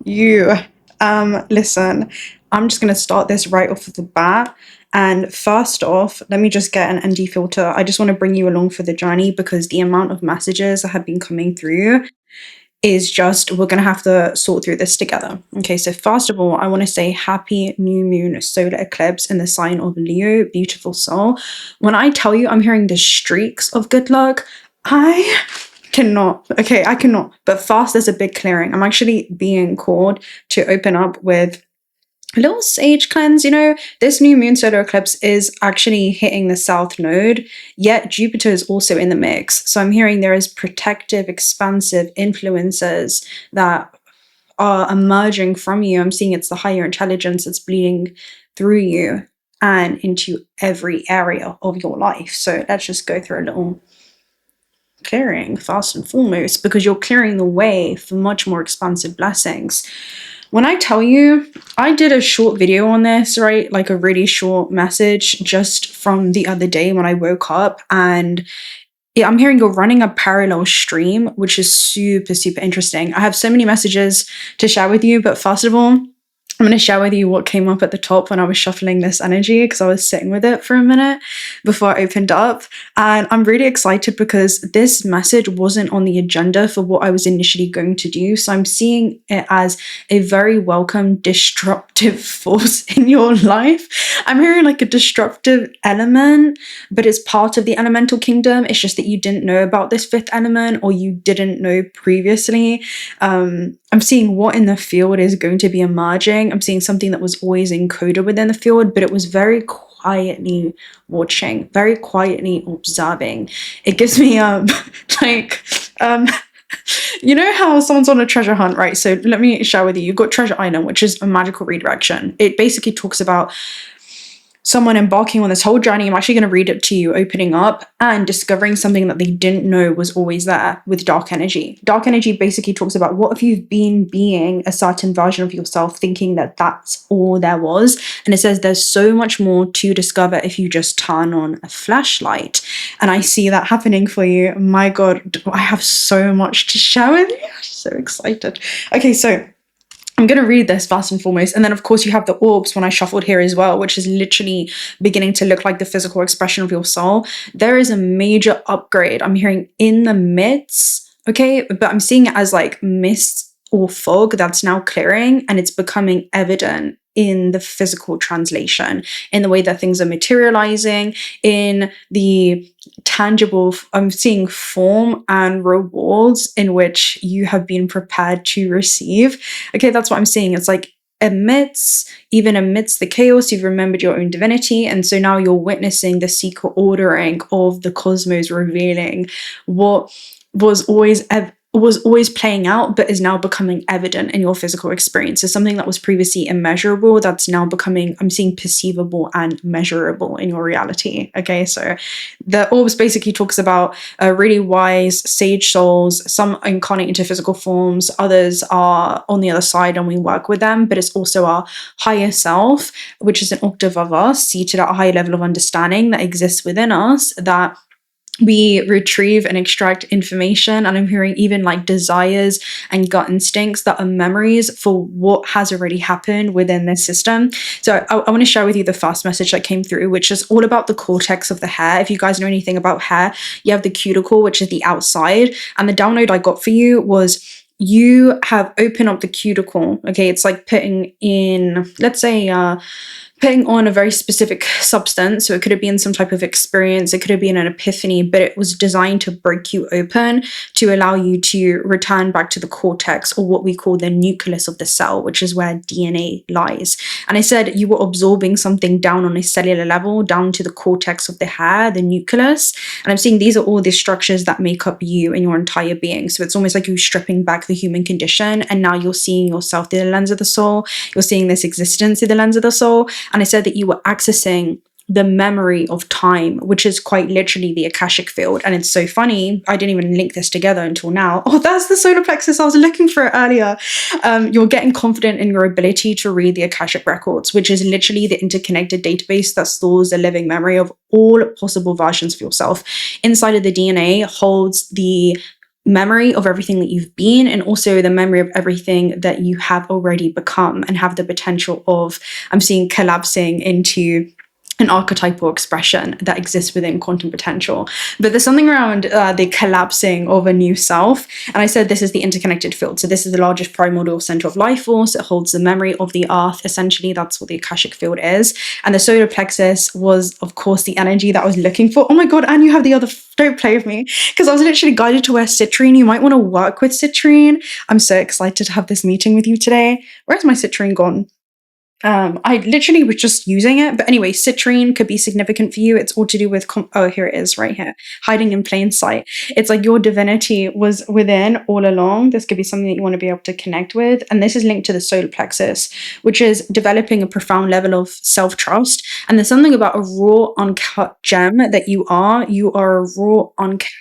You, listen, I'm just gonna start this right off of the bat. And first off, let me just get an ND filter. I just want to bring you along for the journey because the amount of messages that have been coming through is just, we're gonna have to sort through this together. Okay, so first of all, I want to say happy new moon solar eclipse in the sign of Leo, beautiful soul. When I tell you I'm hearing the streaks of good luck, I cannot. Okay, I cannot. But first, there's a big clearing. I'm actually being called to open up with a little sage cleanse. You know, this new moon solar eclipse is actually hitting the south node, yet Jupiter is also in the mix. So I'm hearing there is protective, expansive influences that are emerging from you. I'm seeing it's the higher intelligence that's bleeding through you and into every area of your life. So let's just go through a little clearing first and foremost, because you're clearing the way for much more expansive blessings. When I tell you, I did a short video on this, right? Like a really short message just from the other day when I woke up, and yeah, I'm hearing you're running a parallel stream, which is super, super interesting. I have so many messages to share with you, but first of all, I'm going to share with you what came up at the top when I was shuffling this energy, because I was sitting with it for a minute before I opened up. And I'm really excited because this message wasn't on the agenda for what I was initially going to do. So I'm seeing it as a very welcome disruptive force in your life. I'm hearing like a disruptive element, but it's part of the elemental kingdom. It's just that you didn't know about this fifth element, or you didn't know previously. I'm seeing what in the field is going to be emerging. I'm seeing something that was always encoded within the field, but it was very quietly watching, very quietly observing. It gives me you know how someone's on a treasure hunt, right? So let me share with you. You've got Treasure Island, which is a magical redirection. It basically talks about someone embarking on this whole journey. I'm actually going to read it to you, opening up and discovering something that they didn't know was always there with dark energy. Dark energy basically talks about what if you've been being a certain version of yourself, thinking that that's all there was. And it says there's so much more to discover if you just turn on a flashlight. And I see that happening for you. My God, I have so much to share with you. I'm so excited. Okay, so I'm going to read this first and foremost. And then, of course, you have the orbs when I shuffled here as well, which is literally beginning to look like the physical expression of your soul. There is a major upgrade. I'm hearing in the midst, okay? But I'm seeing it as like mist or fog that's now clearing, and it's becoming evident in the physical translation, in the way that things are materializing, in the tangible, I'm seeing form and rewards in which you have been prepared to receive. Okay, that's what I'm seeing. It's like even amidst the chaos, you've remembered your own divinity. And so now you're witnessing the secret ordering of the cosmos revealing what was always playing out, but is now becoming evident in your physical experience. So something that was previously immeasurable, that's now becoming, I'm seeing perceivable and measurable in your reality. Okay, so the orbs basically talks about really wise sage souls. Some incarnate into physical forms, others are on the other side and we work with them, but it's also our higher self, which is an octave of us, seated at a high level of understanding that exists within us, that we retrieve and extract information. And I'm hearing even like desires and gut instincts that are memories for what has already happened within this system. So I want to share with you the first message that came through, which is all about the cortex of the hair. If you guys know anything about hair, you have the cuticle, which is the outside. And the download I got for you was you have opened up the cuticle. Okay, it's like putting in, let's say, putting on a very specific substance. So it could have been some type of experience, it could have been an epiphany, but it was designed to break you open to allow you to return back to the cortex, or what we call the nucleus of the cell, which is where DNA lies. And I said you were absorbing something down on a cellular level, down to the cortex of the hair, the nucleus. And I'm seeing these are all the structures that make up you and your entire being. So it's almost like you're stripping back the human condition, and now you're seeing yourself through the lens of the soul. You're seeing this existence through the lens of the soul. And I said that you were accessing the memory of time, which is quite literally the Akashic field. And it's so funny, I didn't even link this together until now. Oh, that's the solar plexus. I was looking for it earlier. You're getting confident in your ability to read the Akashic records, which is literally the interconnected database that stores the living memory of all possible versions of yourself. Inside of the DNA holds the memory of everything that you've been, and also the memory of everything that you have already become and have the potential of, I'm seeing, collapsing into an archetypal expression that exists within quantum potential. But there's something around the collapsing of a new self. And I said this is the interconnected field. So this is the largest primordial center of life force. It holds the memory of the earth. Essentially, that's what the Akashic field is. And the solar plexus was, of course, the energy that I was looking for. Oh my God, and you have the other, don't play with me. Because I was literally guided to wear citrine. You might want to work with citrine. I'm so excited to have this meeting with you today. Where's my citrine gone? I literally was just using it. But anyway, citrine could be significant for you. It's all to do with, oh, here it is right here, hiding in plain sight. It's like your divinity was within all along. This could be something that you want to be able to connect with. And this is linked to the solar plexus, which is developing a profound level of self-trust. And there's something about a raw, uncut gem that you are. You are a raw, uncut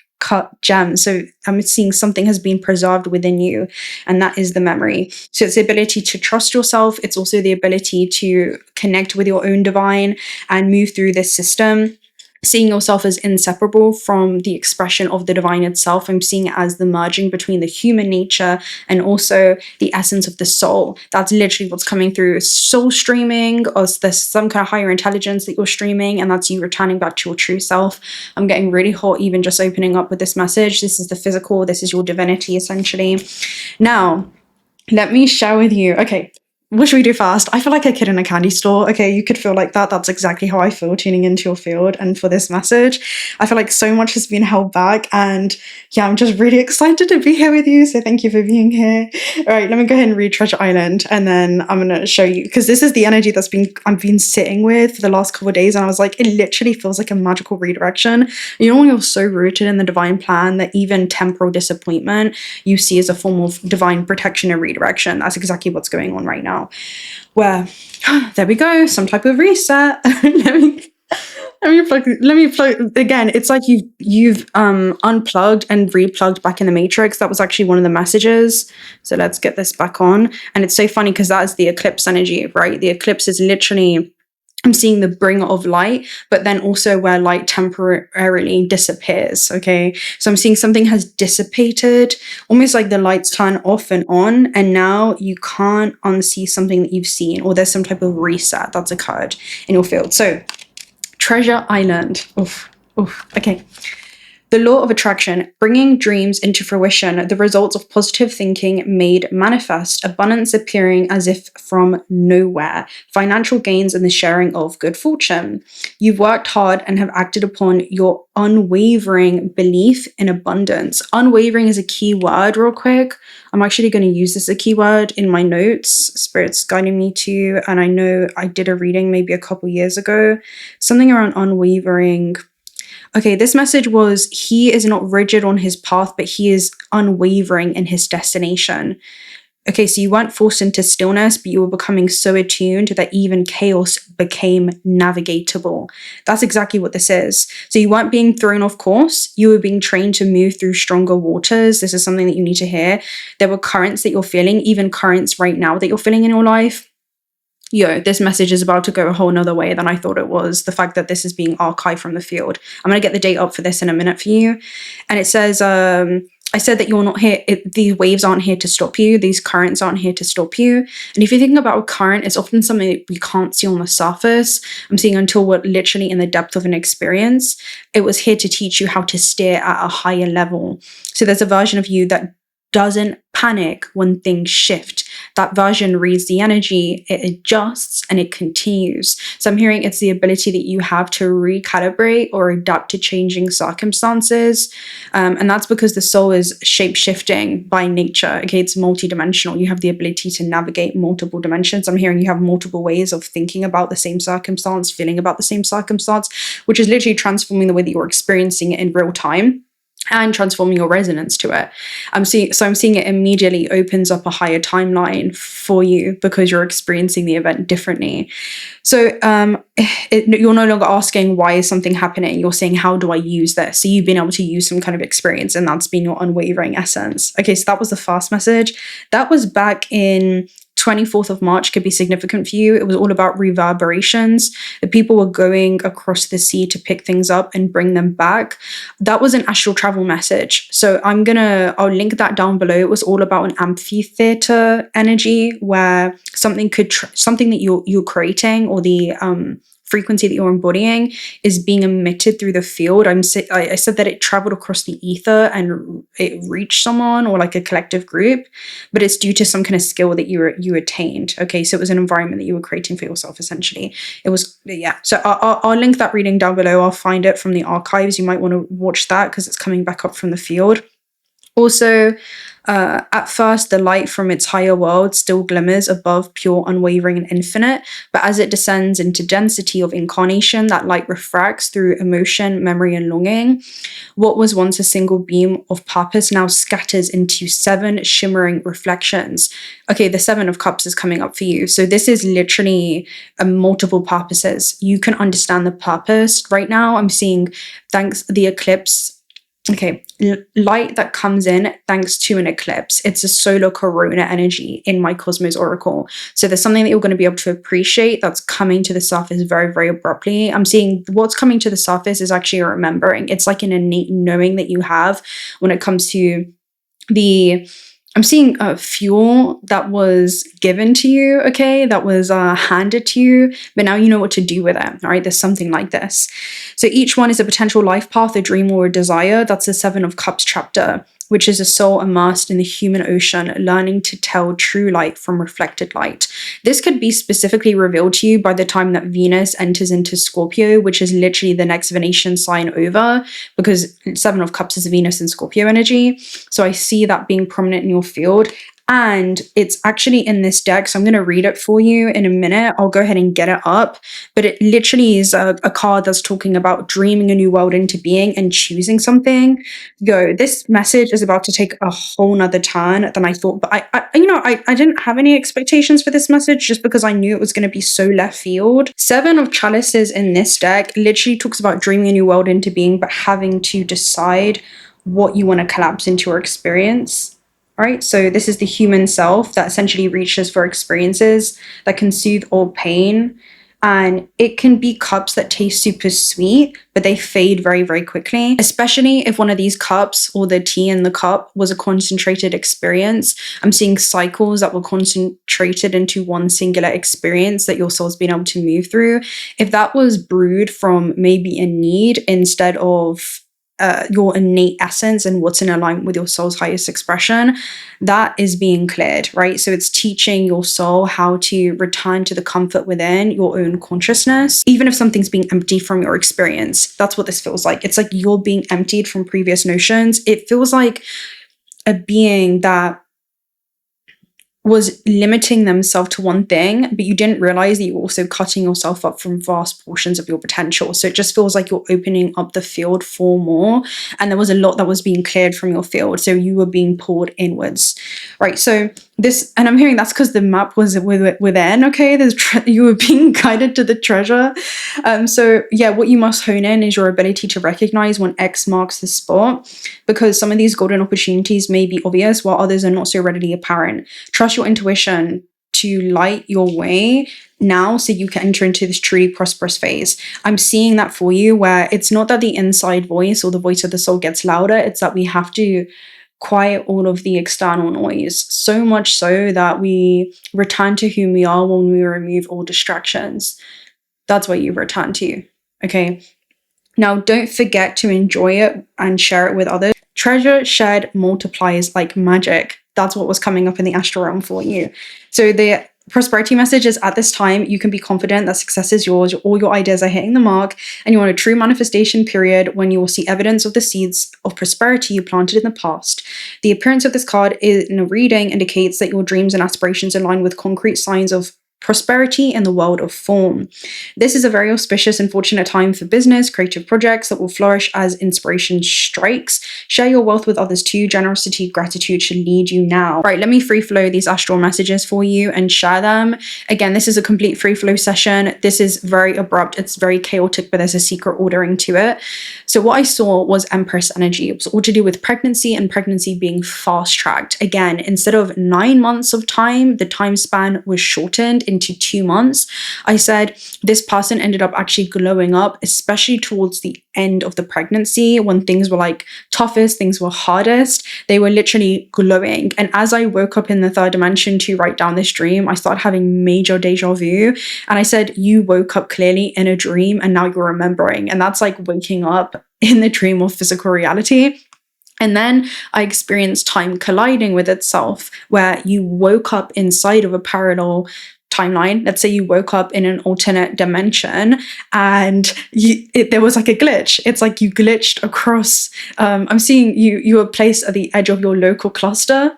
gem. So I'm seeing something has been preserved within you, and that is the memory. So it's the ability to trust yourself. It's also the ability to connect with your own divine and move through this system, seeing yourself as inseparable from the expression of the divine itself. I'm seeing it as the merging between the human nature and also the essence of the soul. That's literally what's coming through. Soul streaming, or there's some kind of higher intelligence that you're streaming, and that's you returning back to your true self. I'm getting really hot even just opening up with this message. This is the physical. This is your divinity, essentially. Now, let me share with you. Okay. What should we do first? I feel like a kid in a candy store. Okay, you could feel like that. That's exactly how I feel tuning into your field. And for this message, I feel like so much has been held back. And yeah, I'm just really excited to be here with you. So thank you for being here. All right, let me go ahead and read Treasure Island. And then I'm going to show you, because this is the energy that's I've been sitting with for the last couple of days. And I was like, it literally feels like a magical redirection. You know, when you're so rooted in the divine plan that even temporal disappointment you see as a form of divine protection and redirection. That's exactly what's going on right now. Where there we go, some type of reset. let me plug again. It's like you've unplugged and replugged back in the matrix. That was actually one of the messages. So let's get this back on. And it's so funny because that is the eclipse energy, right? The eclipse is literally, I'm seeing the bringer of light, but then also where light temporarily disappears, okay? So I'm seeing something has dissipated, almost like the lights turn off and on, and now you can't unsee something that you've seen, or there's some type of reset that's occurred in your field. So, Treasure Island. Okay. The law of attraction, bringing dreams into fruition, the results of positive thinking made manifest, abundance appearing as if from nowhere, financial gains and the sharing of good fortune. You've worked hard and have acted upon your unwavering belief in abundance. Unwavering is a key word real quick. I'm actually going to use this as a keyword in my notes. Spirit's guiding me to, and I know I did a reading maybe a couple years ago, something around unwavering. Okay, this message was, he is not rigid on his path, but he is unwavering in his destination. Okay, so you weren't forced into stillness, but you were becoming so attuned that even chaos became navigatable. That's exactly what this is. So you weren't being thrown off course. You were being trained to move through stronger waters. This is something that you need to hear. There were currents that you're feeling, even currents right now that you're feeling in your life. Yo, this message is about to go a whole nother way than I thought it was. The fact that this is being archived from the field. I'm going to get the date up for this in a minute for you. And it says, I said that you're not here. These waves aren't here to stop you. These currents aren't here to stop you. And if you think about a current, it's often something that we can't see on the surface. I'm seeing until we're literally in the depth of an experience. It was here to teach you how to steer at a higher level. So there's a version of you that doesn't panic when things shift. That version reads the energy, it adjusts, and it continues. So I'm hearing it's the ability that you have to recalibrate or adapt to changing circumstances. And that's because the soul is shape-shifting by nature. Okay, it's multidimensional. You have the ability to navigate multiple dimensions. I'm hearing you have multiple ways of thinking about the same circumstance, feeling about the same circumstance, which is literally transforming the way that you're experiencing it in real time and transforming your resonance to it. I'm seeing it immediately opens up a higher timeline for you because you're experiencing the event differently. So you're no longer asking, why is something happening? You're saying, how do I use this? So you've been able to use some kind of experience, and that's been your unwavering essence. Okay, so that was the first message. That was back in 24th of March could be significant for you. It was all about reverberations. The people were going across the sea to pick things up and bring them back. That was an astral travel message. So I'll link that down below. It was all about an amphitheater energy where something that you're creating, or the frequency that you're embodying, is being emitted through the field. I said that it traveled across the ether and it reached someone, or like a collective group, but it's due to some kind of skill that you attained. Okay, so it was an environment that you were creating for yourself, essentially. It was, yeah. So I'll link that reading down below. I'll find it from the archives. You might want to watch that because it's coming back up from the field. Also, at first, the light from its higher world still glimmers above, pure, unwavering, and infinite. But as it descends into density of incarnation, that light refracts through emotion, memory, and longing. What was once a single beam of purpose now scatters into 7 shimmering reflections. Okay, the 7 of Cups is coming up for you. So this is literally multiple purposes. You can understand the purpose right now. I'm seeing, thanks the eclipse. Okay, light that comes in thanks to an eclipse. It's a solar corona energy in my Cosmos Oracle. So there's something that you're going to be able to appreciate that's coming to the surface very, very abruptly. I'm seeing what's coming to the surface is actually a remembering. It's like an innate knowing that you have when it comes to I'm seeing fuel that was given to you, okay, that was handed to you, but now you know what to do with it, all right? There's something like this. So each one is a potential life path, a dream, or a desire. That's the 7 of Cups chapter, which is a soul immersed in the human ocean, learning to tell true light from reflected light. This could be specifically revealed to you by the time that Venus enters into Scorpio, which is literally the next Venetian sign over, because 7 of Cups is Venus and Scorpio energy. So I see that being prominent in your field. And it's actually in this deck, so I'm going to read it for you in a minute. I'll go ahead and get it up. But it literally is a card that's talking about dreaming a new world into being and choosing something. This message is about to take a whole nother turn than I thought. But I didn't have any expectations for this message just because I knew it was going to be so left field. 7 of Chalices in this deck literally talks about dreaming a new world into being, but having to decide what you want to collapse into your experience. Right? So this is the human self that essentially reaches for experiences that can soothe all pain. And it can be cups that taste super sweet, but they fade very, very quickly, especially if one of these cups or the tea in the cup was a concentrated experience. I'm seeing cycles that were concentrated into one singular experience that your soul's been able to move through. If that was brewed from maybe a need instead of your innate essence and what's in alignment with your soul's highest expression, that is being cleared, right? So it's teaching your soul how to return to the comfort within your own consciousness, even if something's being emptied from your experience. That's what this feels like. It's like you're being emptied from previous notions. It feels like a being that was limiting themselves to one thing, but you didn't realize that you were also cutting yourself up from vast portions of your potential. So it just feels like you're opening up the field for more. And there was a lot that was being cleared from your field. So you were being pulled inwards, right? So this, and I'm hearing that's because the map was within, okay? You were being guided to the treasure. So yeah, what you must hone in is your ability to recognize when X marks the spot, because some of these golden opportunities may be obvious while others are not so readily apparent. Trust your intuition to light your way now so you can enter into this truly prosperous phase. I'm seeing that for you, where it's not that the inside voice or the voice of the soul gets louder, it's that we have to quiet all of the external noise, so much so that we return to whom we are when we remove all distractions. That's what you return to, okay? Now, don't forget to enjoy it and share it with others. Treasure shared multiplies like magic. That's what was coming up in the astral realm for you. So the prosperity message is, at this time, you can be confident that success is yours, all your ideas are hitting the mark, and you're on a true manifestation period when you will see evidence of the seeds of prosperity you planted in the past. The appearance of this card in a reading indicates that your dreams and aspirations align with concrete signs of prosperity in the world of form. This is a very auspicious and fortunate time for business, creative projects that will flourish as inspiration strikes. Share your wealth with others too. Generosity, gratitude should lead you now. Right, let me free flow these astral messages for you and share them. Again, this is a complete free flow session. This is very abrupt. It's very chaotic, but there's a secret ordering to it. So what I saw was Empress energy. It was all to do with pregnancy and pregnancy being fast tracked. Again, instead of 9 months of time, the time span was shortened into 2 months. I said this person ended up actually glowing up, especially towards the end of the pregnancy when things were like toughest, things were hardest. They were literally glowing. And as I woke up in the third dimension to write down this dream, I started having major deja vu. And I said, you woke up clearly in a dream and now you're remembering. And that's like waking up in the dream of physical reality. And then I experienced time colliding with itself, where you woke up inside of a parallel timeline. Let's say you woke up in an alternate dimension and there was like a glitch. It's like you glitched across. I'm seeing you were placed at the edge of your local cluster.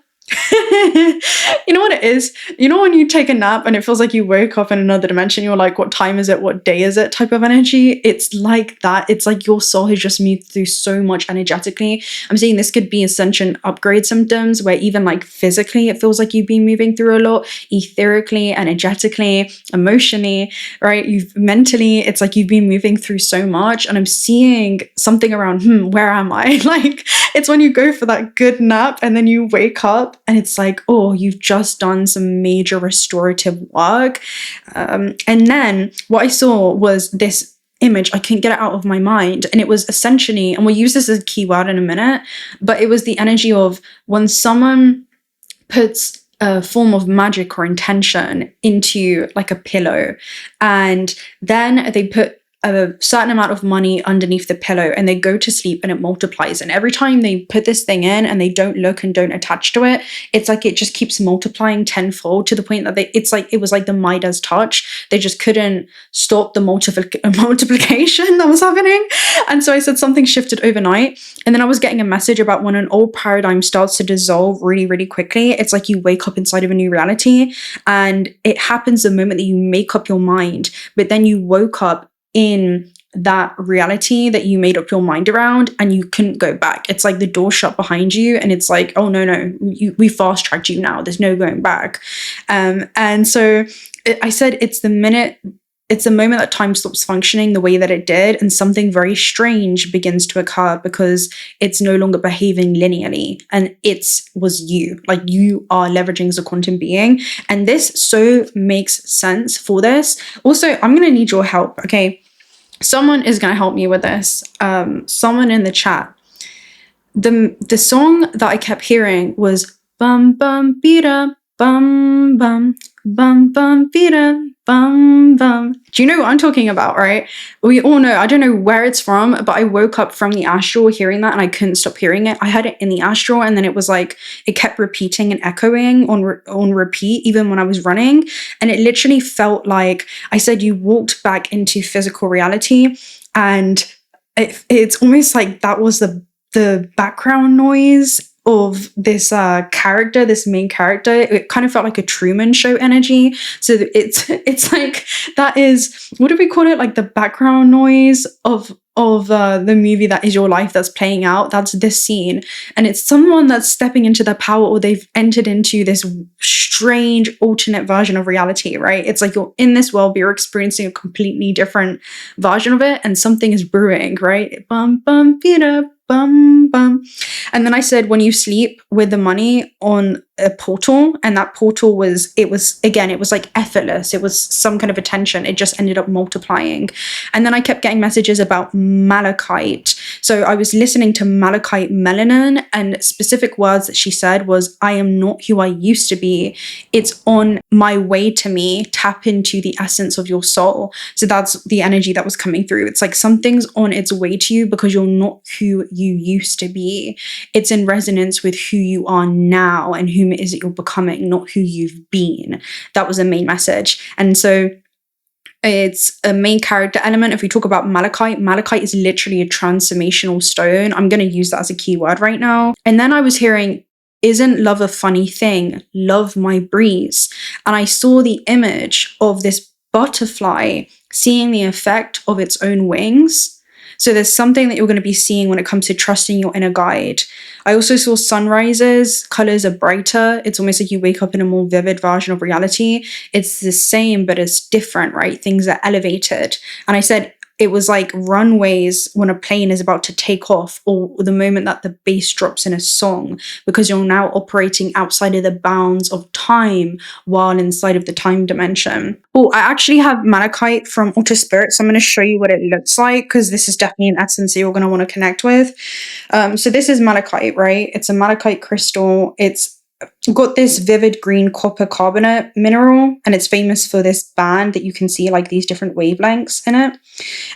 You know what it is? You know when you take a nap and it feels like you woke up in another dimension, you're like, what time is it? What day is it? Type of energy. It's like that. It's like your soul has just moved through so much energetically. I'm saying this could be ascension upgrade symptoms where even like physically it feels like you've been moving through a lot, etherically, energetically, emotionally, right? You've mentally, it's like you've been moving through so much. And I'm seeing something around, where am I? Like it's when you go for that good nap and then you wake up and it's like, oh, you've just done some major restorative work. And then what I saw was this image. I couldn't get it out of my mind. And it was essentially, and we'll use this as a keyword in a minute, but it was the energy of when someone puts a form of magic or intention into like a pillow, and then they put a certain amount of money underneath the pillow and they go to sleep and it multiplies. And every time they put this thing in and they don't look and don't attach to it, it's like it just keeps multiplying tenfold to the point that it was like the Midas touch. They just couldn't stop the multiplication that was happening. And so I said something shifted overnight. And then I was getting a message about when an old paradigm starts to dissolve really, really quickly. It's like you wake up inside of a new reality, and it happens the moment that you make up your mind, but then you woke up in that reality that you made up your mind around and you couldn't go back. It's like the door shut behind you and it's like, oh no, we fast tracked you now. There's no going back. And so I said, it's the moment that time stops functioning the way that it did, and something very strange begins to occur because it's no longer behaving linearly, and it was you. Like you are leveraging as a quantum being, and this so makes sense for this. Also, I'm going to need your help, okay? Someone is going to help me with this. Someone in the chat. The song that I kept hearing was bum bum bida bum bum bum bum bida bum bum. Do you know what I'm talking about, right? We all know. I don't know where it's from, but I woke up from the astral hearing that and I couldn't stop hearing it. I heard it in the astral and then it was like it kept repeating and echoing on repeat even when I was running, and it literally felt like I said you walked back into physical reality, and it's almost like that was the background noise of this character, this main character. It kind of felt like a Truman Show energy. So it's like, that is, what do we call it? Like the background noise of the movie that is your life that's playing out. That's this scene. And it's someone that's stepping into their power, or they've entered into this strange alternate version of reality, right? It's like you're in this world, but you're experiencing a completely different version of it, and something is brewing, right? Bum, bum, beat up. Bum, bum. And then I said, when you sleep with the money on a portal, and that portal was like effortless. It was some kind of attention. It just ended up multiplying. And then I kept getting messages about Malachite. So I was listening to Malachite Melanin, and specific words that she said was, I am not who I used to be. It's on my way to me. Tap into the essence of your soul. So that's the energy that was coming through. It's like something's on its way to you because you're not who you used to be. It's in resonance with who you are now and whom it is that you're becoming, not who you've been. That was the main message. And so it's a main character element. If we talk about Malachite is literally a transformational stone. I'm going to use that as a keyword right now. And then I was hearing isn't love a funny thing? Love my breeze. And I saw the image of this butterfly seeing the effect of its own wings. So there's something that you're going to be seeing when it comes to trusting your inner guide. I also saw sunrises, colors are brighter. It's almost like you wake up in a more vivid version of reality. It's the same, but it's different, right? Things are elevated. And I said, it was like runways when a plane is about to take off, or the moment that the bass drops in a song, because you're now operating outside of the bounds of time while inside of the time dimension. Oh, I actually have malachite from Outer Spirit, so I'm going to show you what it looks like, because this is definitely an essence that you're going to want to connect with. So this is malachite, right? It's a malachite crystal. It's got this vivid green copper carbonate mineral, and it's famous for this band that you can see like these different wavelengths in it.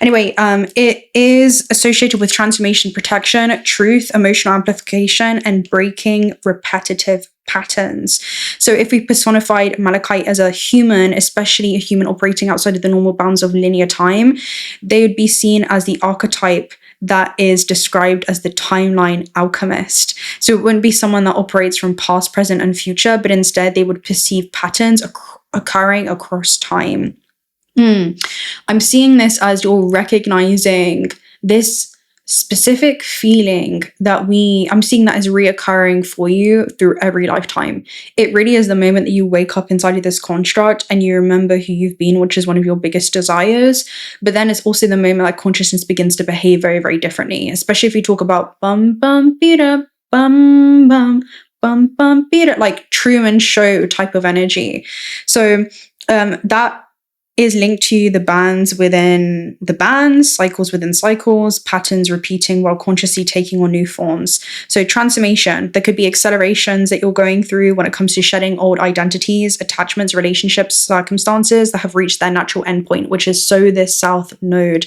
Anyway, it is associated with transformation, protection, truth, emotional amplification, and breaking repetitive patterns. So if we personified malachite as a human, especially a human operating outside of the normal bounds of linear time, they would be seen as the archetype that is described as the timeline alchemist. So it wouldn't be someone that operates from past, present, and future, but instead they would perceive patterns occurring across time. I'm seeing this as you're recognizing this specific feeling that I'm seeing that as reoccurring for you through every lifetime. It really is the moment that you wake up inside of this construct and you remember who you've been, which is one of your biggest desires. But then it's also the moment that consciousness begins to behave very, very differently, especially if you talk about bum, bum, beat-up, bum, bum, bum, bum, beat-up, like Truman Show type of energy. So that is linked to the bands within the bands, cycles within cycles, patterns repeating while consciously taking on new forms. So transformation, there could be accelerations that you're going through when it comes to shedding old identities, attachments, relationships, circumstances that have reached their natural endpoint, which is this south node,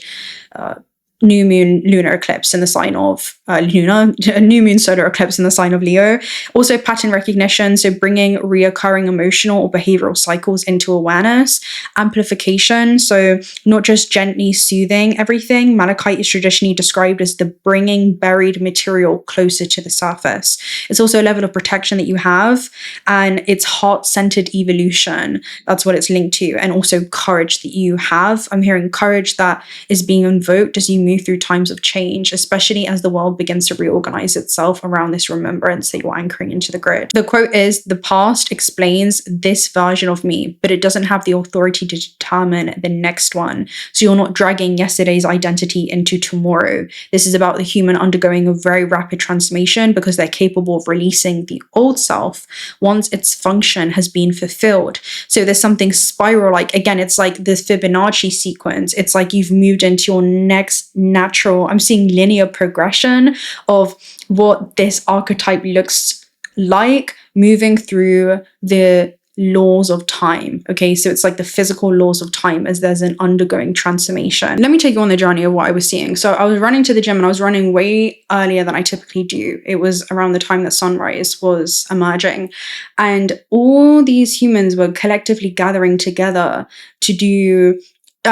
new moon lunar eclipse in the sign of new moon solar eclipse in the sign of Leo. Also pattern recognition, so bringing reoccurring emotional or behavioral cycles into awareness. Amplification, so not just gently soothing everything. Malachite is traditionally described as the bringing buried material closer to the surface. It's also a level of protection that you have, and it's heart-centered evolution. That's what it's linked to. And also courage that you have. I'm hearing courage that is being invoked as you move through times of change, especially as the world begins to reorganize itself around this remembrance that you're anchoring into the grid. The quote is, "The past explains this version of me, but it doesn't have the authority to determine the next one. So you're not dragging yesterday's identity into tomorrow. This is about the human undergoing a very rapid transformation because they're capable of releasing the old self once its function has been fulfilled." So there's something spiral, like, again, it's like the Fibonacci sequence. It's like you've moved into your next natural, I'm seeing linear progression of what this archetype looks like moving through the laws of time. Okay, so it's like the physical laws of time as there's an undergoing transformation. Let me take you on the journey of what I was seeing. So I was running to the gym, and I was running way earlier than I typically do. It was around the time that sunrise was emerging, and all these humans were collectively gathering together to do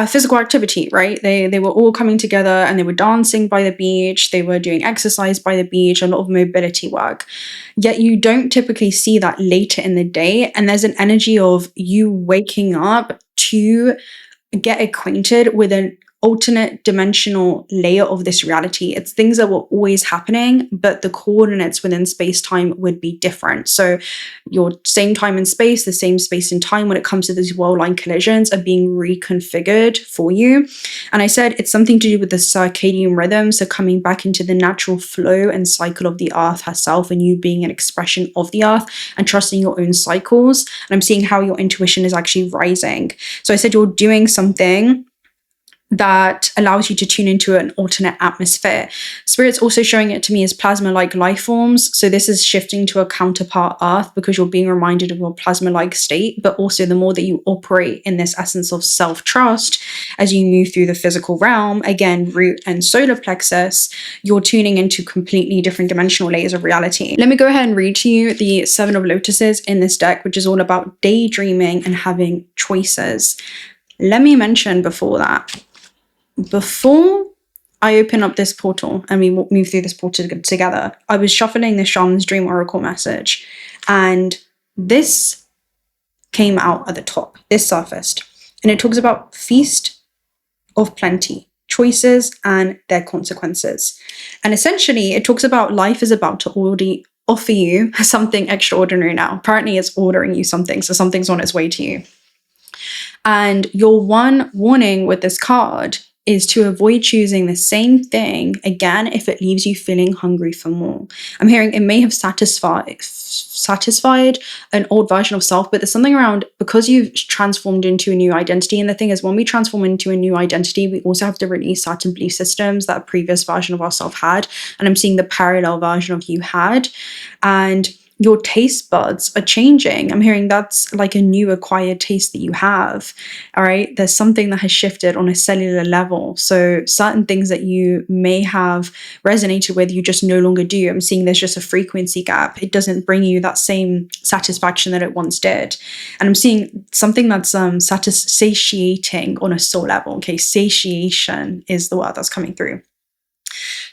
physical activity, right? They were all coming together and they were dancing by the beach. They were doing exercise by the beach, a lot of mobility work. Yet you don't typically see that later in the day. And there's an energy of you waking up to get acquainted with an alternate dimensional layer of this reality. It's things that were always happening, but the coordinates within space-time would be different. So your same time and space, the same space and time when it comes to these world line collisions are being reconfigured for you. And I said it's something to do with the circadian rhythm, so coming back into the natural flow and cycle of the earth herself, and you being an expression of the earth and trusting your own cycles. And I'm seeing how your intuition is actually rising. So I said you're doing something that allows you to tune into an alternate atmosphere. Spirit's also showing it to me as plasma-like life forms. So this is shifting to a counterpart Earth because you're being reminded of your plasma-like state, but also the more that you operate in this essence of self-trust as you move through the physical realm, again, root and solar plexus, you're tuning into completely different dimensional layers of reality. Let me go ahead and read to you the 7 of lotuses in this deck, which is all about daydreaming and having choices. Let me mention before I open up this portal and we move through this portal together. I was shuffling the Shaman's Dream Oracle message, and this came out at the top. This surfaced, and it talks about feast of plenty, choices and their consequences. And essentially, it talks about life is about to already offer you something extraordinary now. Apparently, it's ordering you something, so something's on its way to you. And your one warning with this card is to avoid choosing the same thing again if it leaves you feeling hungry for more. I'm hearing it may have satisfied an old version of self, but there's something around because you've transformed into a new identity. And the thing is, when we transform into a new identity, we also have to release certain belief systems that a previous version of ourselves had. And I'm seeing the parallel version of you had. And your taste buds are changing. I'm hearing that's like a new acquired taste that you have. All right. There's something that has shifted on a cellular level. So certain things that you may have resonated with, you just no longer do. I'm seeing there's just a frequency gap. It doesn't bring you that same satisfaction that it once did. And I'm seeing something that's satiating on a soul level. Okay. Satiation is the word that's coming through.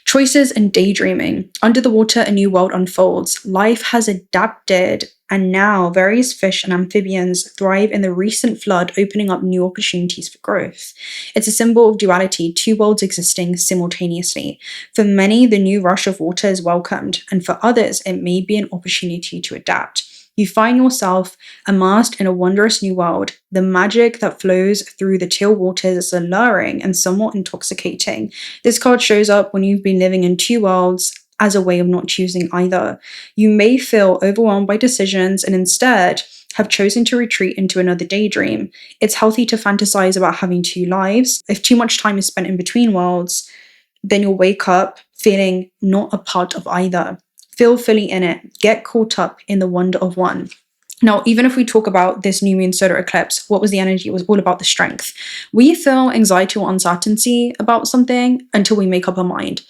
Choices and daydreaming. Under the water, a new world unfolds. Life has adapted, and now various fish and amphibians thrive in the recent flood, opening up new opportunities for growth. It's a symbol of duality, two worlds existing simultaneously. For many, the new rush of water is welcomed, and for others, it may be an opportunity to adapt. You find yourself immersed in a wondrous new world. The magic that flows through the teal waters is alluring and somewhat intoxicating. This card shows up when you've been living in two worlds as a way of not choosing either. You may feel overwhelmed by decisions and instead have chosen to retreat into another daydream. It's healthy to fantasize about having two lives. If too much time is spent in between worlds, then you'll wake up feeling not a part of either. Feel fully in it. Get caught up in the wonder of one. Now, even if we talk about this new moon solar eclipse, what was the energy? It was all about the strength. We feel anxiety or uncertainty about something until we make up our mind.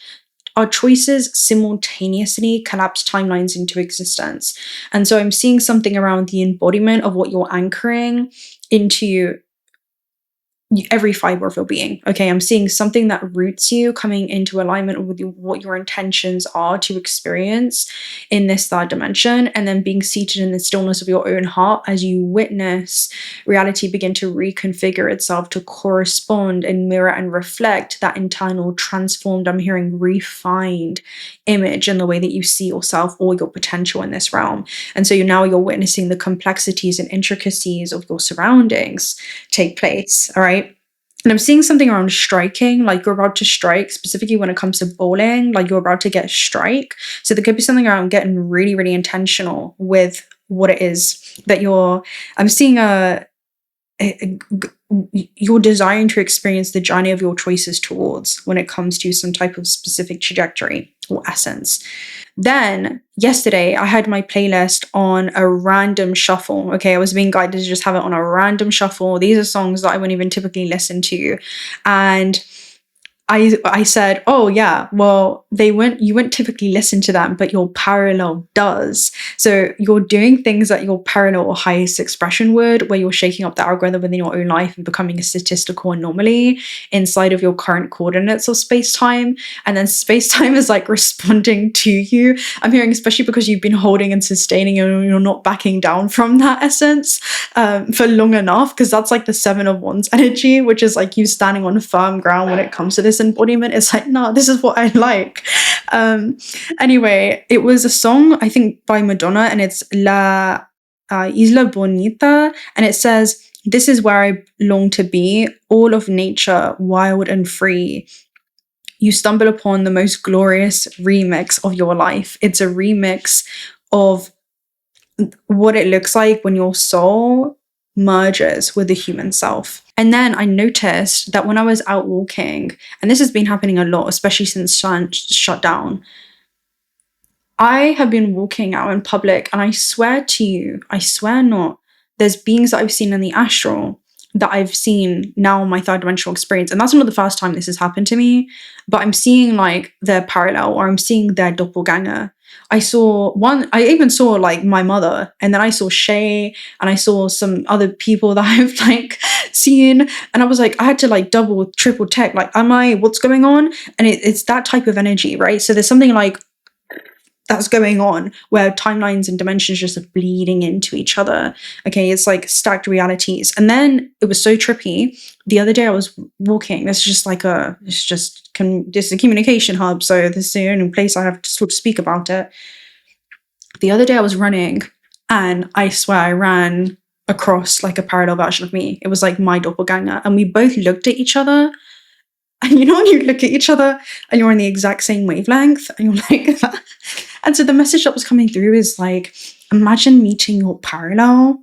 Our choices simultaneously collapse timelines into existence. And so I'm seeing something around the embodiment of what you're anchoring into every fiber of your being. Okay, I'm seeing something that roots you coming into alignment with what your intentions are to experience in this third dimension, and then being seated in the stillness of your own heart as you witness reality begin to reconfigure itself to correspond and mirror and reflect that internal transformed, I'm hearing refined image in the way that you see yourself or your potential in this realm. And so you're witnessing the complexities and intricacies of your surroundings take place. All right. And I'm seeing something around striking, like you're about to strike, specifically when it comes to bowling, like you're about to get a strike. So there could be something around getting really, really intentional with what it is that I'm seeing you're desiring to experience the journey of your choices towards when it comes to some type of specific trajectory or essence. Then yesterday I had my playlist on a random shuffle. Okay, I was being guided to just have it on a random shuffle. These are songs that I wouldn't even typically listen to. And I said, oh yeah, well, you wouldn't typically listen to them, but your parallel does. So you're doing things that your parallel or highest expression would, where you're shaking up the algorithm within your own life and becoming a statistical anomaly inside of your current coordinates of space-time. And then space-time is like responding to you. I'm hearing, especially because you've been holding and sustaining and you're not backing down from that essence for long enough, because that's like the 7 of Wands energy, which is like you standing on firm ground when it comes to this embodiment. It's like, no, this is what I like. Anyway, it was a song, I think by Madonna, and it's La Isla Bonita, and it says, this is where I long to be, all of nature, wild and free. You stumble upon the most glorious remix of your life. It's a remix of what it looks like when your soul merges with the human self. And then I noticed that when I was out walking, and this has been happening a lot, especially since shut down, I have been walking out in public, and I swear to you, I swear not, there's beings that I've seen in the astral that I've seen now in my third dimensional experience. And that's not the first time this has happened to me, but I'm seeing like their parallel, or I'm seeing their doppelganger. I even saw like my mother, and then I saw Shay, and I saw some other people that I've like scene. And I was like, I had to like double, triple check, like, what's going on? And it's that type of energy, right? So there's something like that's going on where timelines and dimensions just are bleeding into each other. Okay, it's like stacked realities. And then it was so trippy. The other day I was walking. This is a communication hub, so this is the only place I have to sort of speak about it. The other day I was running, and I swear I ran across like a parallel version of me. It was like my doppelganger, and we both looked at each other. And you know when you look at each other and you're on the exact same wavelength, and you're like, and so the message that was coming through is like, imagine meeting your parallel.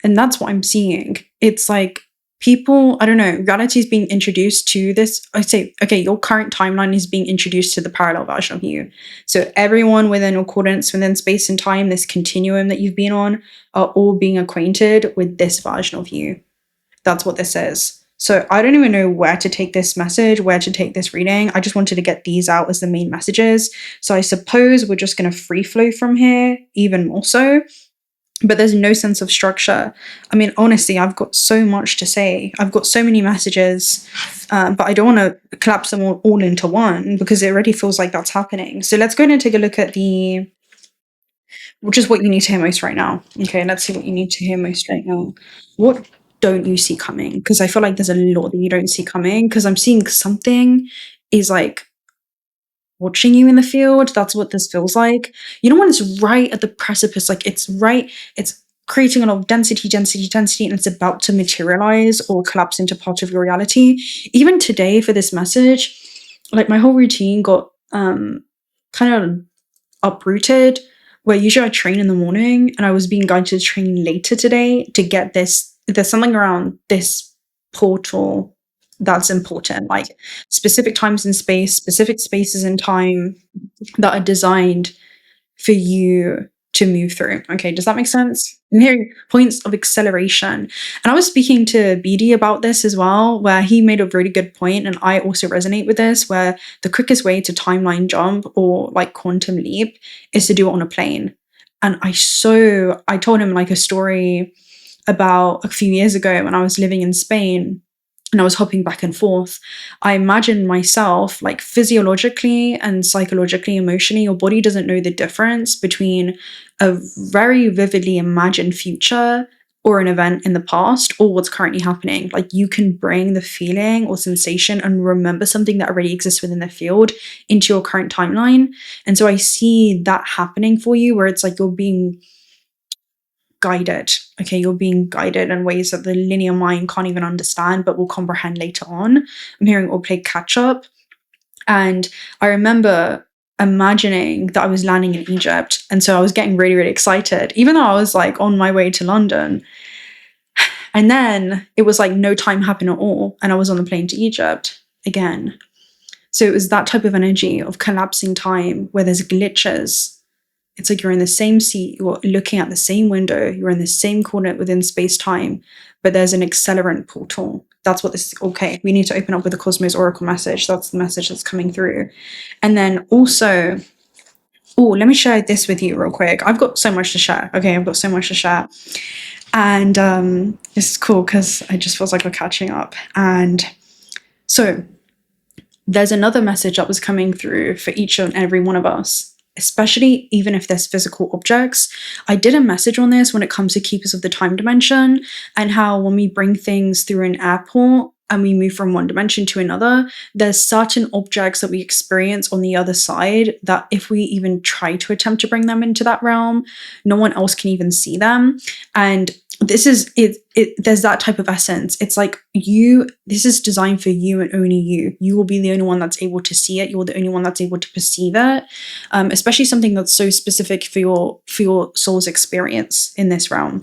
And that's what I'm seeing. It's like people, I don't know, reality is being introduced to this. I say, okay, your current timeline is being introduced to the parallel version of you. So everyone within accordance, within space and time, this continuum that you've been on, are all being acquainted with this version of you. That's what this is. So I don't even know where to take this message, where to take this reading. I just wanted to get these out as the main messages. So I suppose we're just going to free flow from here, even more so. But there's no sense of structure. I mean, honestly, I've got so much to say. I've got so many messages, but I don't want to collapse them all into one because it already feels like that's happening. So let's go ahead and take a look at which is what you need to hear most right now. Okay, let's see what you need to hear most right now. What don't you see coming? Because I feel like there's a lot that you don't see coming, because I'm seeing something is like watching you in the field. That's what this feels like. You know, when it's right at the precipice, like it's creating a lot of density, and it's about to materialize or collapse into part of your reality. Even today for this message, like my whole routine got kind of uprooted, where usually I train in the morning, and I was being guided to train later today to get this. There's something around this portal that's important, like specific times in space, specific spaces in time that are designed for you to move through. Okay, does that make sense? I'm hearing points of acceleration. And I was speaking to BD about this as well, where he made a really good point, and I also resonate with this, where the quickest way to timeline jump or like quantum leap is to do it on a plane. And I told him like a story about a few years ago when I was living in Spain and I was hopping back and forth. I imagined myself like physiologically and psychologically, emotionally, your body doesn't know the difference between a very vividly imagined future or an event in the past or what's currently happening. Like you can bring the feeling or sensation and remember something that already exists within the field into your current timeline. And so I see that happening for you, where it's like you're being guided. Okay, you're being guided in ways that the linear mind can't even understand, but will comprehend later on. I'm hearing all play catch up. And I remember imagining that I was landing in Egypt. And so I was getting really, really excited, even though I was like on my way to London. And then it was like no time happened at all. And I was on the plane to Egypt again. So it was that type of energy of collapsing time where there's glitches. It's like you're in the same seat, you're looking at the same window, you're in the same corner within space-time, but there's an accelerant portal. That's what this is. Okay, we need to open up with the Cosmos Oracle message. That's the message that's coming through. And then also, let me share this with you real quick. I've got so much to share. Okay, I've got so much to share. And this is cool because it just feels like we're catching up. And so there's another message that was coming through for each and every one of us, especially even if there's physical objects. I did a message on this when it comes to keepers of the time dimension, and how when we bring things through an airport and we move from one dimension to another, there's certain objects that we experience on the other side that if we even try to attempt to bring them into that realm, no one else can even see them. And this is it. There's that type of essence. It's like this is designed for you and only you. You will be the only one that's able to see it. You're the only one that's able to perceive it. Especially something that's so specific for your soul's experience in this realm.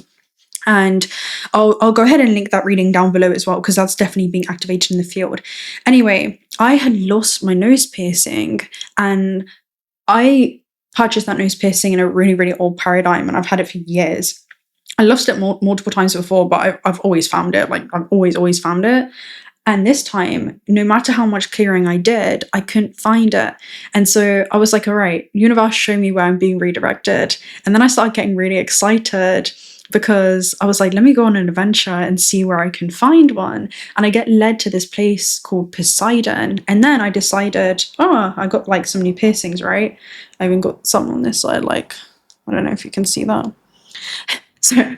And I'll go ahead and link that reading down below as well, because that's definitely being activated in the field. Anyway, I had lost my nose piercing, and I purchased that nose piercing in a really, really old paradigm, and I've had it for years. I lost it multiple times before, but I've always found it. Like I've always found it. And this time, no matter how much clearing I did, I couldn't find it. And so I was like, all right, universe, show me where I'm being redirected. And then I started getting really excited because I was like, let me go on an adventure and see where I can find one. And I get led to this place called Poseidon. And then I decided, oh, I got like some new piercings, right? I even got something on this side, like, I don't know if you can see that. So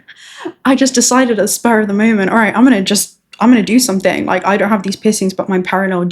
I just decided at the spur of the moment, all right, I'm going to do something. Like, I don't have these piercings, but my parallel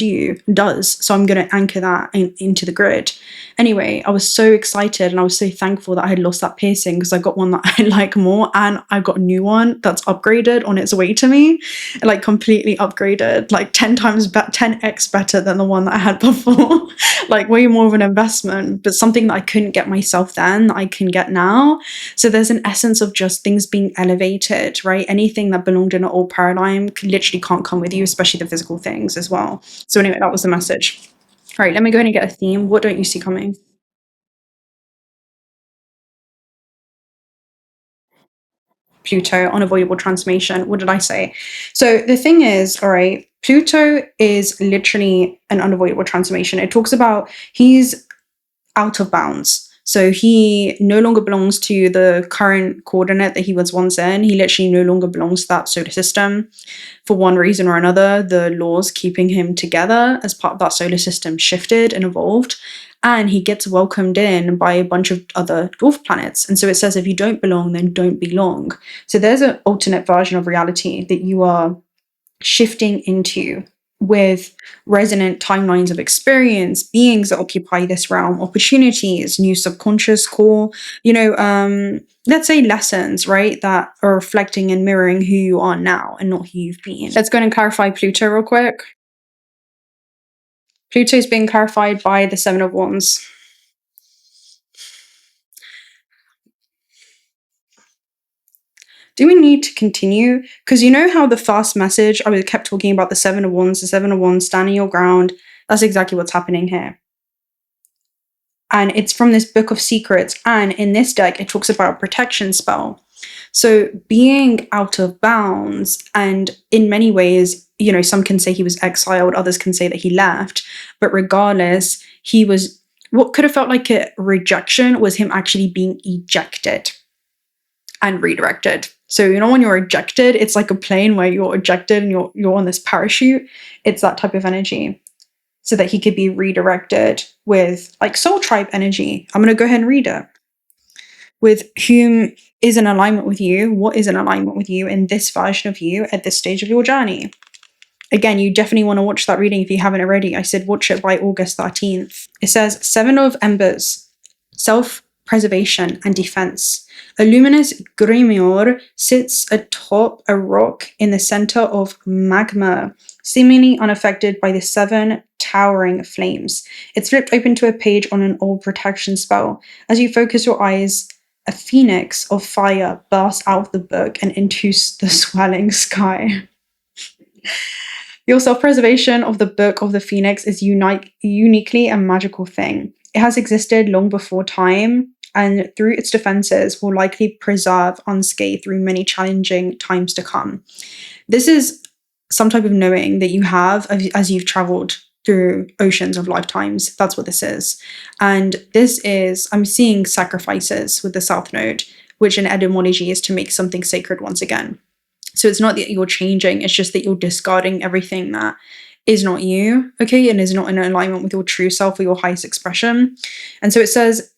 does. So I'm going to anchor that into the grid. Anyway, I was so excited and I was so thankful that I had lost that piercing because I got one that I like more, and I got a new one that's upgraded on its way to me, like completely upgraded, like 10x better than the one that I had before. Like way more of an investment, but something that I couldn't get myself then that I can get now. So there's an essence of just things being elevated, right? Anything that belonged in an old paradigm literally can't come with you, especially the physical things as well. So anyway, that was the message. All right, let me go ahead and get a theme. What don't you see coming? Pluto, unavoidable transformation. What did I say? So the thing is, all right, Pluto is literally an unavoidable transformation. It talks about he's out of bounds. So he no longer belongs to the current coordinate that he was once in. He literally no longer belongs to that solar system. For one reason or another, the laws keeping him together as part of that solar system shifted and evolved. And he gets welcomed in by a bunch of other dwarf planets. And so it says, if you don't belong, then don't belong. So there's an alternate version of reality that you are shifting into with resonant timelines of experience, beings that occupy this realm, opportunities, new subconscious core, let's say lessons, right, that are reflecting and mirroring who you are now and not who you've been. Let's go and clarify Pluto real quick. Pluto is being clarified by the Seven of Wands. Do we need to continue? Because you know how the first message, I kept talking about the Seven of Wands, standing your ground. That's exactly what's happening here. And it's from this book of secrets. And in this deck, it talks about a protection spell. So being out of bounds, and in many ways, some can say he was exiled, others can say that he left. But regardless, he was, what could have felt like a rejection was him actually being ejected and redirected. So when you're ejected, it's like a plane where you're ejected and you're on this parachute. It's that type of energy. So that he could be redirected with like soul tribe energy. I'm going to go ahead and read it. With whom is in alignment with you, what is in alignment with you in this version of you at this stage of your journey. Again, you definitely want to watch that reading if you haven't already. I said watch it by August 13th. It says, Seven of Embers, self-preservation and defense. A luminous grimoire sits atop a rock in the center of magma, seemingly unaffected by the seven towering flames. It's flipped open to a page on an old protection spell. As you focus your eyes, a phoenix of fire bursts out of the book and into the swelling sky. Your self-preservation of the Book of the Phoenix is uniquely a magical thing. It has existed long before time, and through its defenses will likely preserve unscathed through many challenging times to come. This is some type of knowing that you have as you've traveled through oceans of lifetimes. That's what this is. And this is, I'm seeing sacrifices with the South Node, which in etymology is to make something sacred once again. So it's not that you're changing, it's just that you're discarding everything that is not you, okay, and is not in alignment with your true self or your highest expression. And so it says,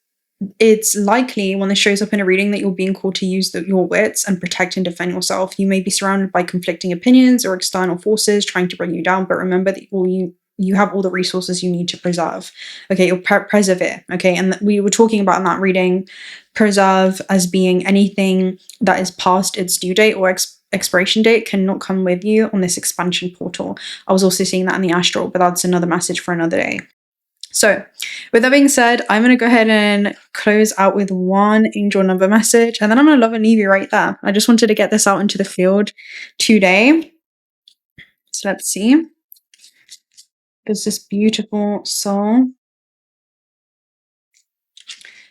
it's likely when this shows up in a reading that you're being called to use your wits and protect and defend yourself. You may be surrounded by conflicting opinions or external forces trying to bring you down, but remember that you have all the resources you need to preserve. Okay, you'll preserve, okay? And we were talking about in that reading, preserve as being anything that is past its due date or expiration date cannot come with you on this expansion portal. I was also seeing that in the Astral, but that's another message for another day. So with that being said, I'm going to go ahead and close out with one angel number message, and then I'm going to love and leave you right there. I just wanted to get this out into the field today. So let's see. There's this beautiful soul.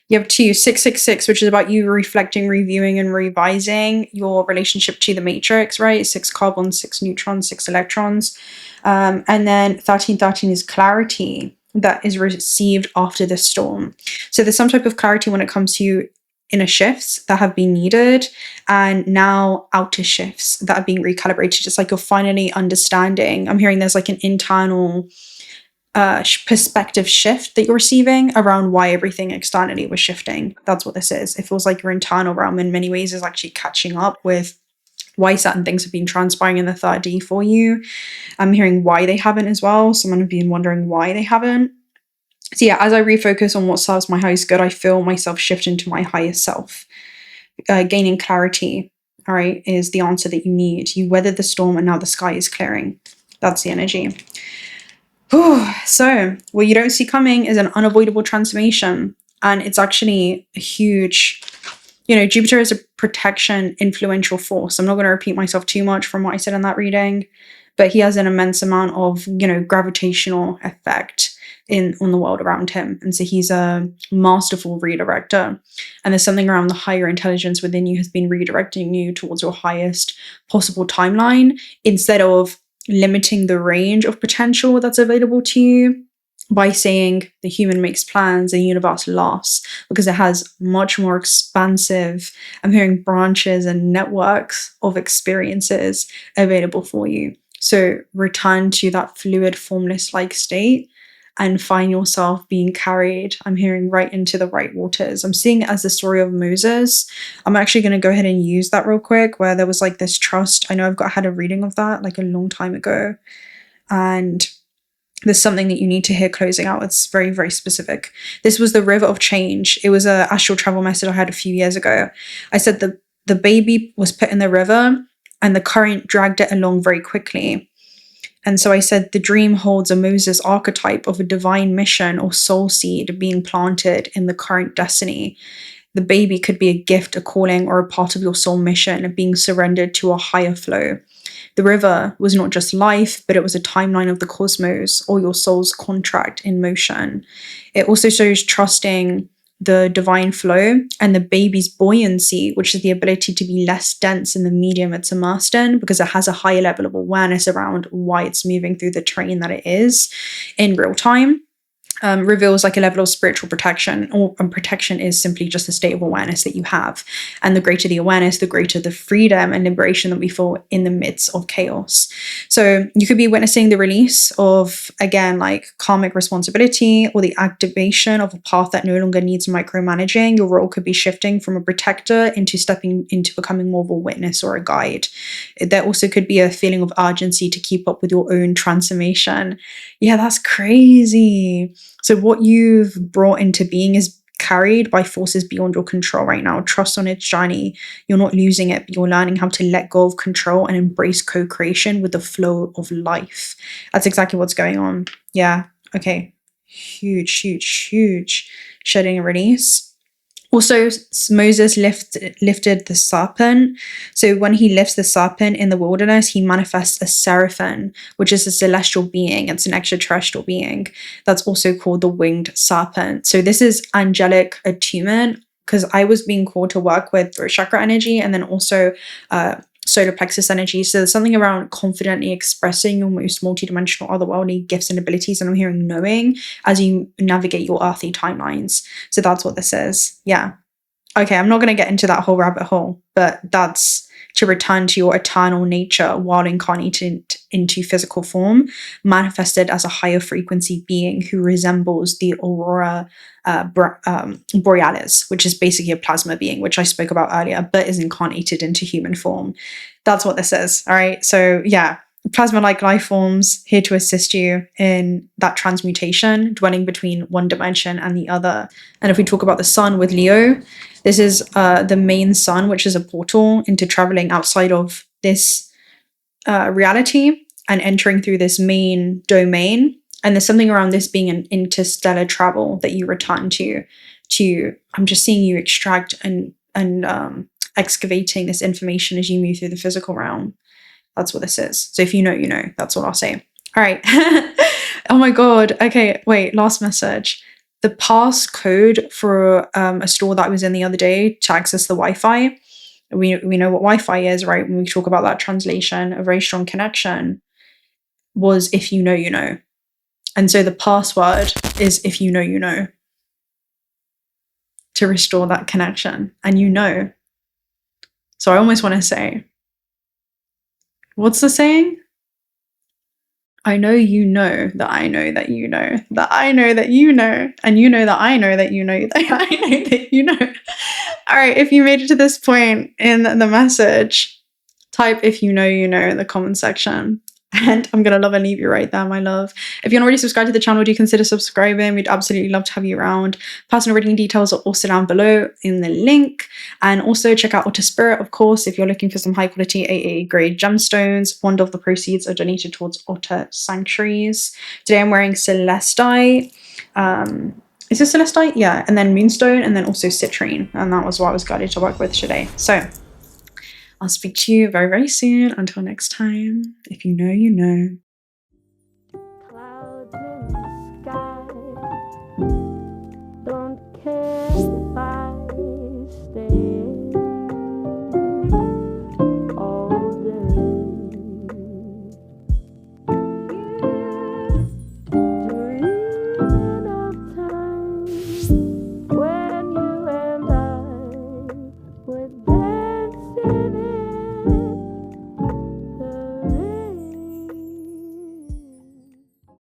You have 666, which is about you reflecting, reviewing, and revising your relationship to the matrix, right? 6 carbons, 6 neutrons, 6 electrons. And then 1313 is clarity that is received after the storm. So there's some type of clarity when it comes to inner shifts that have been needed, and now outer shifts that are being recalibrated. It's like you're finally understanding. I'm hearing there's like an internal perspective shift that you're receiving around why everything externally was shifting. That's what this is. It feels like your internal realm in many ways is actually catching up with why certain things have been transpiring in the 3rd for you. I'm hearing why they haven't as well. Someone have been wondering why they haven't. So yeah, as I refocus on what serves my highest good, I feel myself shift into my highest self. Gaining clarity, all right, is the answer that you need. You weathered the storm and now the sky is clearing. That's the energy. So what you don't see coming is an unavoidable transformation. And it's actually a huge, Jupiter is a protection, influential force. I'm not going to repeat myself too much from what I said in that reading, but he has an immense amount of, gravitational effect on the world around him. And so he's a masterful redirector. And there's something around the higher intelligence within you has been redirecting you towards your highest possible timeline, instead of limiting the range of potential that's available to you by saying the human makes plans, the universe laughs, because it has much more expansive, I'm hearing branches and networks of experiences available for you. So return to that fluid, formless-like state and find yourself being carried, I'm hearing, right into the right waters. I'm seeing it as the story of Moses. I'm actually going to go ahead and use that real quick, where there was like this trust. I know I had a reading of that like a long time ago. And there's something that you need to hear closing out. It's very, very specific. This was the river of change. It was a astral travel message I had a few years ago. I said the baby was put in the river and the current dragged it along very quickly. And so I said, the dream holds a Moses archetype of a divine mission or soul seed being planted in the current destiny. The baby could be a gift, a calling, or a part of your soul mission being surrendered to a higher flow. The river was not just life, but it was a timeline of the cosmos, or your soul's contract in motion. It also shows trusting the divine flow and the baby's buoyancy, which is the ability to be less dense in the medium it's immersed in, because it has a higher level of awareness around why it's moving through the terrain that it is in real time. Reveals like a level of spiritual protection, and protection is simply just a state of awareness that you have. And the greater the awareness, the greater the freedom and liberation that we feel in the midst of chaos. So you could be witnessing the release of, again, like karmic responsibility, or the activation of a path that no longer needs micromanaging. Your role could be shifting from a protector into stepping into becoming more of a witness or a guide. There also could be a feeling of urgency to keep up with your own transformation. Yeah, that's crazy. So what you've brought into being is carried by forces beyond your control right now. Trust on its journey. You're not losing it, but you're learning how to let go of control and embrace co-creation with the flow of life. That's exactly what's going on. Yeah. Okay. Huge, huge, huge shedding and release. Also, Moses lifted the serpent. So when he lifts the serpent in the wilderness, he manifests a seraphim, which is a celestial being. It's an extraterrestrial being that's also called the winged serpent. So this is angelic attunement, because I was being called to work with throat chakra energy, and then also solar plexus energy. So there's something around confidently expressing your most multidimensional otherworldly gifts and abilities, and I'm hearing knowing as you navigate your earthly timelines. So that's what this is. Yeah. Okay, I'm not going to get into that whole rabbit hole, but that's to return to your eternal nature while incarnated into physical form, manifested as a higher frequency being who resembles the aurora borealis, which is basically a plasma being, which I spoke about earlier, but is incarnated into human form. That's what this is. All right. So yeah, plasma-like life forms here to assist you in that transmutation, dwelling between one dimension and the other. And if we talk about the sun with Leo, this is the main sun, which is a portal into traveling outside of this reality and entering through this main domain. And there's something around this being an interstellar travel that you return to. I'm just seeing you extract and excavating this information as you move through the physical realm. That's what this is. So if you know, you know. That's what I'll say. All right. Oh my God. Okay, wait, last message. The passcode for a store that I was in the other day to access the Wi-Fi. We know what Wi-Fi is, right? When we talk about that translation, a very strong connection, was if you know, you know. And so the password is if you know, you know. to restore that connection. And you know. So I almost want to say, what's the saying? I know you know that I know that you know that I know that you know, and you know that I know that you know that I know that you know. All right, if you made it to this point in the message, type if you know in the comment section. And I'm going to love and leave you right there, my love. If you're not already subscribed to the channel, do consider subscribing. We'd absolutely love to have you around. Personal reading details are also down below in the link. And also check out OTTER Spirit, of course, if you're looking for some high quality AA grade gemstones. 1/4 of the proceeds are donated towards OTTER sanctuaries. Today I'm wearing celestite. Is this celestite? Yeah. And then moonstone, and then also citrine. And that was what I was guided to work with today. So I'll speak to you very, very soon. Until next time, if you know, you know.